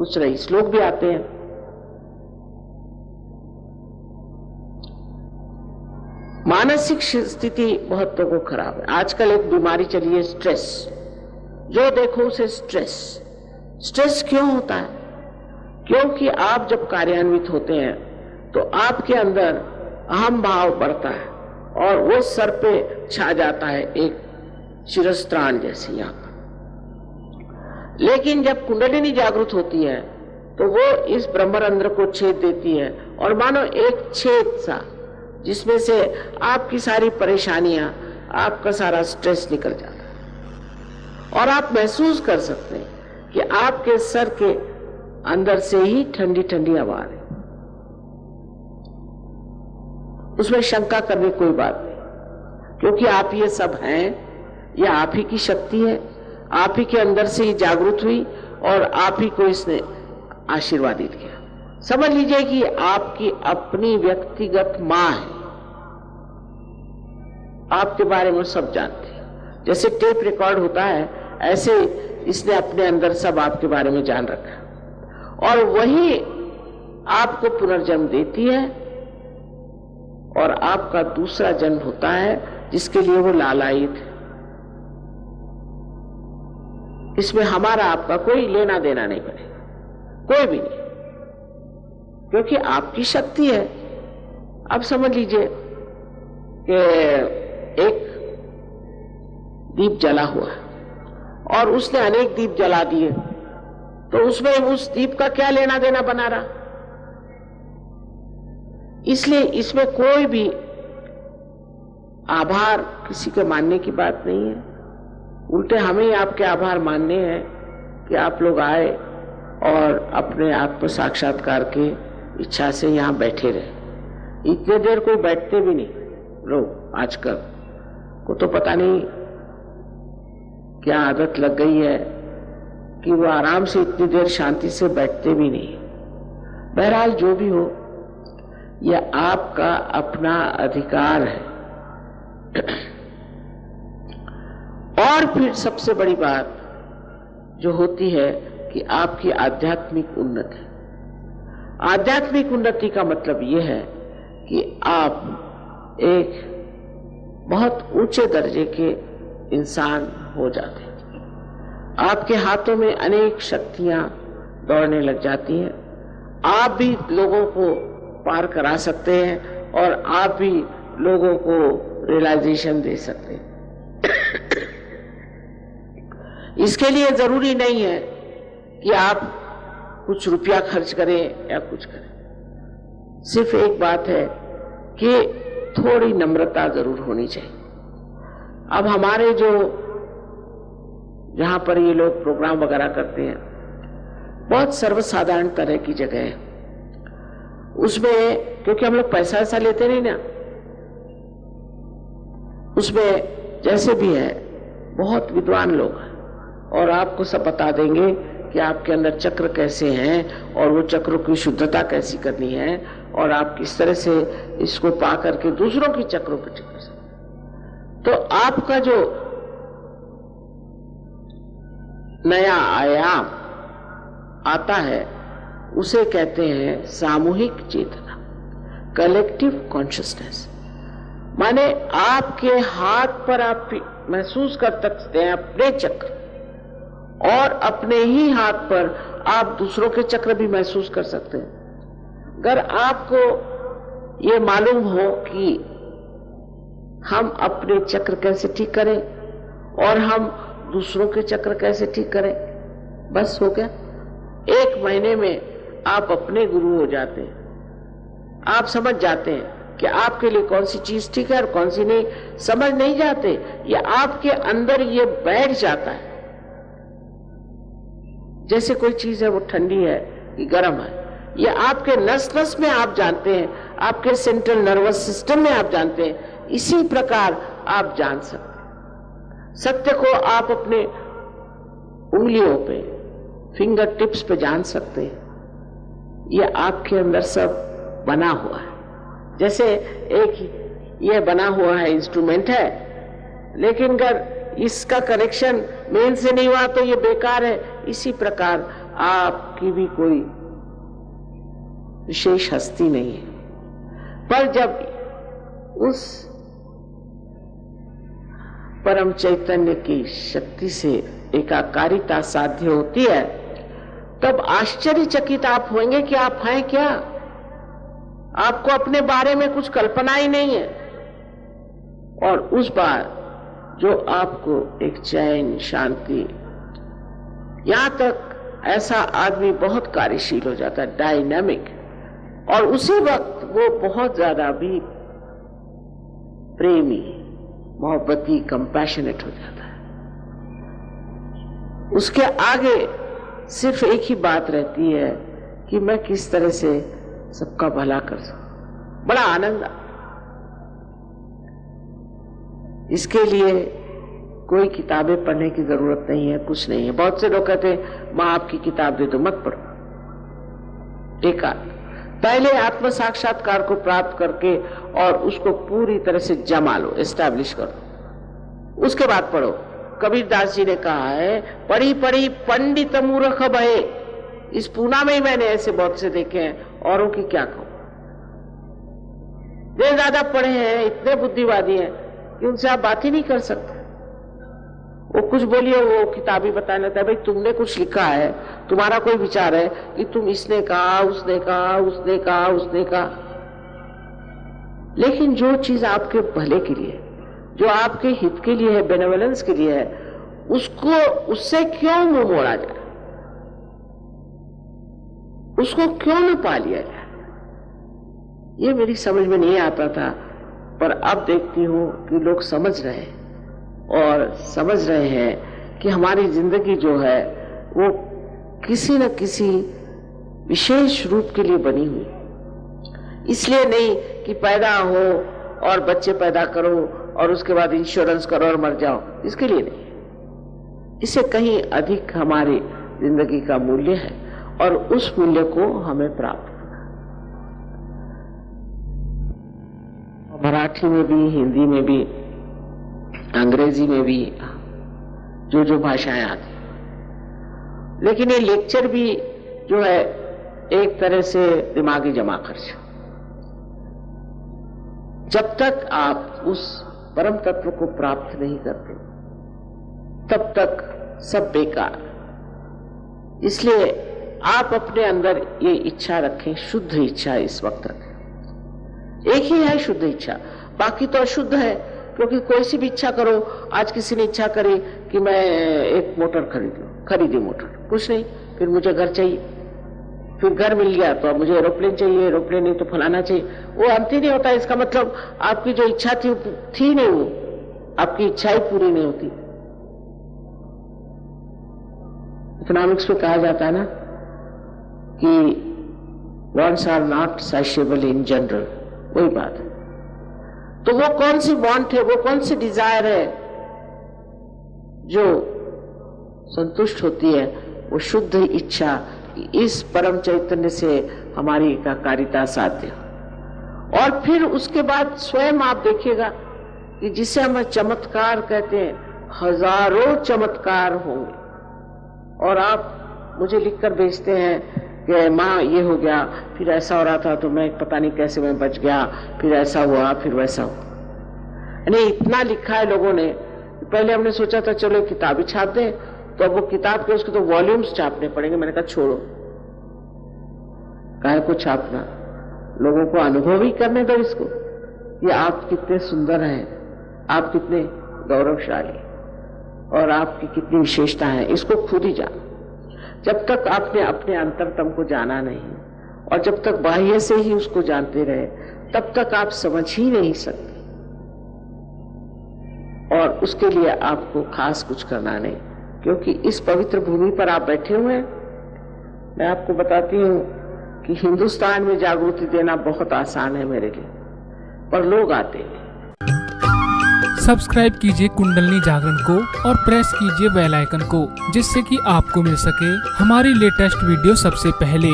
कुछ रईस लोग भी आते हैं। मानसिक स्थिति बहुत लोगों को खराब है। आजकल एक बीमारी चली है स्ट्रेस, जो देखो उसे स्ट्रेस। स्ट्रेस क्यों होता है? क्योंकि आप जब कार्यान्वित होते हैं तो आपके अंदर अहम भाव बढ़ता है और वो सर पे छा जाता है एक शिरस्त्राण जैसी यहाँ पर। लेकिन जब कुंडलिनी जागृत होती है तो वो इस ब्रह्मरंध्र को छेद देती है और मानो एक छेद सा, जिसमें से आपकी सारी परेशानियां, आपका सारा स्ट्रेस निकल जाता है और आप महसूस कर सकते हैं कि आपके सर के अंदर से ही ठंडी ठंडी हवा आ रही। उसमें शंका करने कोई बात नहीं, क्योंकि आप ये सब हैं, यह आप ही की शक्ति है, आप ही के अंदर से ही जागृत हुई और आप ही को इसने आशीर्वादित किया। समझ लीजिए कि आपकी अपनी व्यक्तिगत मां है, आपके बारे में सब जानती है। जैसे टेप रिकॉर्ड होता है, ऐसे इसने अपने अंदर सब आपके बारे में जान रखा है और वही आपको पुनर्जन्म देती है और आपका दूसरा जन्म होता है जिसके लिए वो लालायित है। इसमें हमारा आपका कोई लेना देना नहीं बनेगा, कोई भी नहीं, क्योंकि आपकी शक्ति है। अब समझ लीजिए कि एक दीप जला हुआ है और उसने अनेक दीप जला दिए, तो उसमें उस दीप का क्या लेना देना बना रहा? इसलिए इसमें कोई भी आभार किसी के मानने की बात नहीं है। उल्टे हमें ही आपके आभार मानने हैं कि आप लोग आए और अपने आत्म साक्षात्कार के इच्छा से यहाँ बैठे रहे। इतने देर कोई बैठते भी नहीं लोग, आजकल को तो पता नहीं क्या आदत लग गई है कि वो आराम से इतनी देर शांति से बैठते भी नहीं। बहरहाल जो भी हो, यह आपका अपना अधिकार है। और फिर सबसे बड़ी बात जो होती है कि आपकी आध्यात्मिक उन्नति। आध्यात्मिक उन्नति का मतलब यह है कि आप एक बहुत ऊंचे दर्जे के इंसान हो जाते हैं। आपके हाथों में अनेक शक्तियां दौड़ने लग जाती हैं। आप भी लोगों को पार करा सकते हैं और आप भी लोगों को रियलाइजेशन दे सकते हैं। इसके लिए जरूरी नहीं है कि आप कुछ रुपया खर्च करें या कुछ करें। सिर्फ एक बात है कि थोड़ी नम्रता जरूर होनी चाहिए। अब हमारे जो जहां पर ये लोग प्रोग्राम वगैरह करते हैं, बहुत सर्वसाधारण तरह की जगह है। उसमें क्योंकि हम लोग पैसा ऐसा लेते नहीं ना, उसमें जैसे भी है बहुत विद्वान लोग हैं और आपको सब बता देंगे कि आपके अंदर चक्र कैसे हैं और वो चक्रों की शुद्धता कैसी करनी है और आप किस तरह से इसको पा करके दूसरों की चक्रों को ठीक कर सकते। तो आपका जो नया आयाम आता है उसे कहते हैं सामूहिक चेतना, कलेक्टिव कॉन्शियसनेस। माने आपके हाथ पर आप महसूस कर सकते हैं अपने चक्र और अपने ही हाथ पर आप दूसरों के चक्र भी महसूस कर सकते हैं। अगर आपको ये मालूम हो कि हम अपने चक्र कैसे ठीक करें और हम दूसरों के चक्र कैसे ठीक करें, बस हो गया। 1 महीने में आप अपने गुरु हो जाते हैं। आप समझ जाते हैं कि आपके लिए कौन सी चीज ठीक है और कौन सी नहीं। समझ नहीं जाते, ये आपके अंदर ये बैठ जाता है। जैसे कोई चीज है वो ठंडी है कि गर्म है, ये आपके नस नस में आप जानते हैं, आपके सेंट्रल नर्वस सिस्टम में आप जानते हैं। इसी प्रकार आप जान सकते हैं सत्य को। आप अपने उंगलियों पे, फिंगर टिप्स पे जान सकते हैं। ये आपके अंदर सब बना हुआ है। जैसे एक ये बना हुआ है इंस्ट्रूमेंट है, लेकिन अगर इसका कनेक्शन मेन से नहीं हुआ तो ये बेकार है। इसी प्रकार आपकी भी कोई विशेष हस्ती नहीं है, पर जब उस परम चैतन्य की शक्ति से एकाकारिता साध्य होती है, तब आश्चर्यचकित आप होंगे कि आप हैं क्या। आपको अपने बारे में कुछ कल्पना ही नहीं है, और उस बार जो आपको एक चैन, शांति, यहां तक ऐसा आदमी बहुत कार्यशील हो जाता है, डायनामिक, और उसी वक्त वो बहुत ज्यादा भी प्रेमी, मोहब्बती, कंपैशनेट हो जाता है। उसके आगे सिर्फ एक ही बात रहती है कि मैं किस तरह से सबका भला कर सकूं। बड़ा आनंद आता। इसके लिए कोई किताबें पढ़ने की जरूरत नहीं है, कुछ नहीं है। बहुत से लोग कहते हैं मां आपकी किताब दे दो, मत पढ़ो। एक पहले आत्म साक्षात्कार को प्राप्त करके और उसको पूरी तरह से जमा लो, एस्टैब्लिश करो, उसके बाद पढ़ो। कबीरदास जी ने कहा है, पढ़ी पढ़ी पंडित मूर्ख भये। इस पूना में ही मैंने ऐसे बहुत से देखे हैं, औरों की क्या कहूं। वे ज्यादा पढ़े हैं, इतने बुद्धिवादी हैं कि उनसे आप बात ही नहीं कर सकते। वो कुछ बोलिए, वो किताबी बताने लगता है, भाई तुमने कुछ लिखा है, तुम्हारा कोई विचार है कि तुम इसने कहा, उसने कहा, उसने कहा, उसने कहा। लेकिन जो चीज आपके भले के लिए, जो आपके हित के लिए है, बेनेवोलेंस के लिए है, उसको, उससे क्यों मुंह मोड़ा जाए, उसको क्यों न पा लिया जाए। ये मेरी समझ में नहीं आता था, पर अब देखती हूं कि लोग समझ रहे हैं, और समझ रहे हैं कि हमारी जिंदगी जो है वो किसी न किसी विशेष रूप के लिए बनी हुई। इसलिए नहीं कि पैदा हो और बच्चे पैदा करो और उसके बाद इंश्योरेंस करो और मर जाओ, इसके लिए नहीं। इससे कहीं अधिक हमारी जिंदगी का मूल्य है, और उस मूल्य को हमें प्राप्त करना। मराठी में भी, हिंदी में भी, अंग्रेजी में भी, जो भाषाएं आती, लेकिन ये लेक्चर भी जो है एक तरह से दिमागी जमा खर्च। जब तक आप उस परम तत्व को प्राप्त नहीं करते, तब तक सब बेकार। इसलिए आप अपने अंदर ये इच्छा रखें, शुद्ध इच्छा इस वक्त रखें। एक ही है शुद्ध इच्छा, बाकी तो अशुद्ध है। क्योंकि कोई सी भी इच्छा करो, आज किसी ने इच्छा करी कि मैं एक मोटर खरीद लूं, खरीदी मोटर, कुछ नहीं, फिर मुझे घर चाहिए, फिर घर मिल गया तो अब मुझे एरोप्लेन चाहिए, एरोप्लेन नहीं तो फलाना चाहिए। वो अंत ही नहीं होता। इसका मतलब आपकी जो इच्छा थी नहीं, वो आपकी इच्छा ही पूरी नहीं होती। इकोनॉमिक्स में कहा जाता है ना कि wants are not satiable in general, वही बात है। तो वो कौन सी वांट है, वो कौन सी डिजायर है जो संतुष्ट होती है? वो शुद्ध इच्छा, इस परम चैतन्य से हमारी एकाकारिता साध्य। और फिर उसके बाद स्वयं आप देखिएगा कि जिसे हम चमत्कार कहते हैं, हजारों चमत्कार होंगे। और आप मुझे लिखकर भेजते हैं कि माँ ये हो गया, फिर ऐसा हो रहा था तो मैं पता नहीं कैसे मैं बच गया, फिर ऐसा हुआ, फिर वैसा हुआ। यानी इतना लिखा है लोगों ने। पहले हमने सोचा था चलो किताब ही छाप दें, तो अब वो किताब के उसके तो वॉल्यूम्स छापने पड़ेंगे। मैंने कहा छोड़ो, काहे को छापना, लोगों को अनुभव ही करने दो इसको, कि आप कितने सुंदर हैं, आप कितने गौरवशाली, और आपकी कितनी विशेषता है, इसको खुद ही जानो। जब तक आपने अपने अंतरतम को जाना नहीं, और जब तक बाह्य से ही उसको जानते रहे, तब तक आप समझ ही नहीं सकते। और उसके लिए आपको खास कुछ करना नहीं, क्योंकि इस पवित्र भूमि पर आप बैठे हुए हैं। मैं आपको बताती हूँ कि हिंदुस्तान में जागृति देना बहुत आसान है मेरे लिए, पर लोग आते हैं। सब्सक्राइब कीजिए कुंडलनी जागरण को और प्रेस कीजिए बेल आइकन को, जिससे कि आपको मिल सके हमारी लेटेस्ट वीडियो सबसे पहले।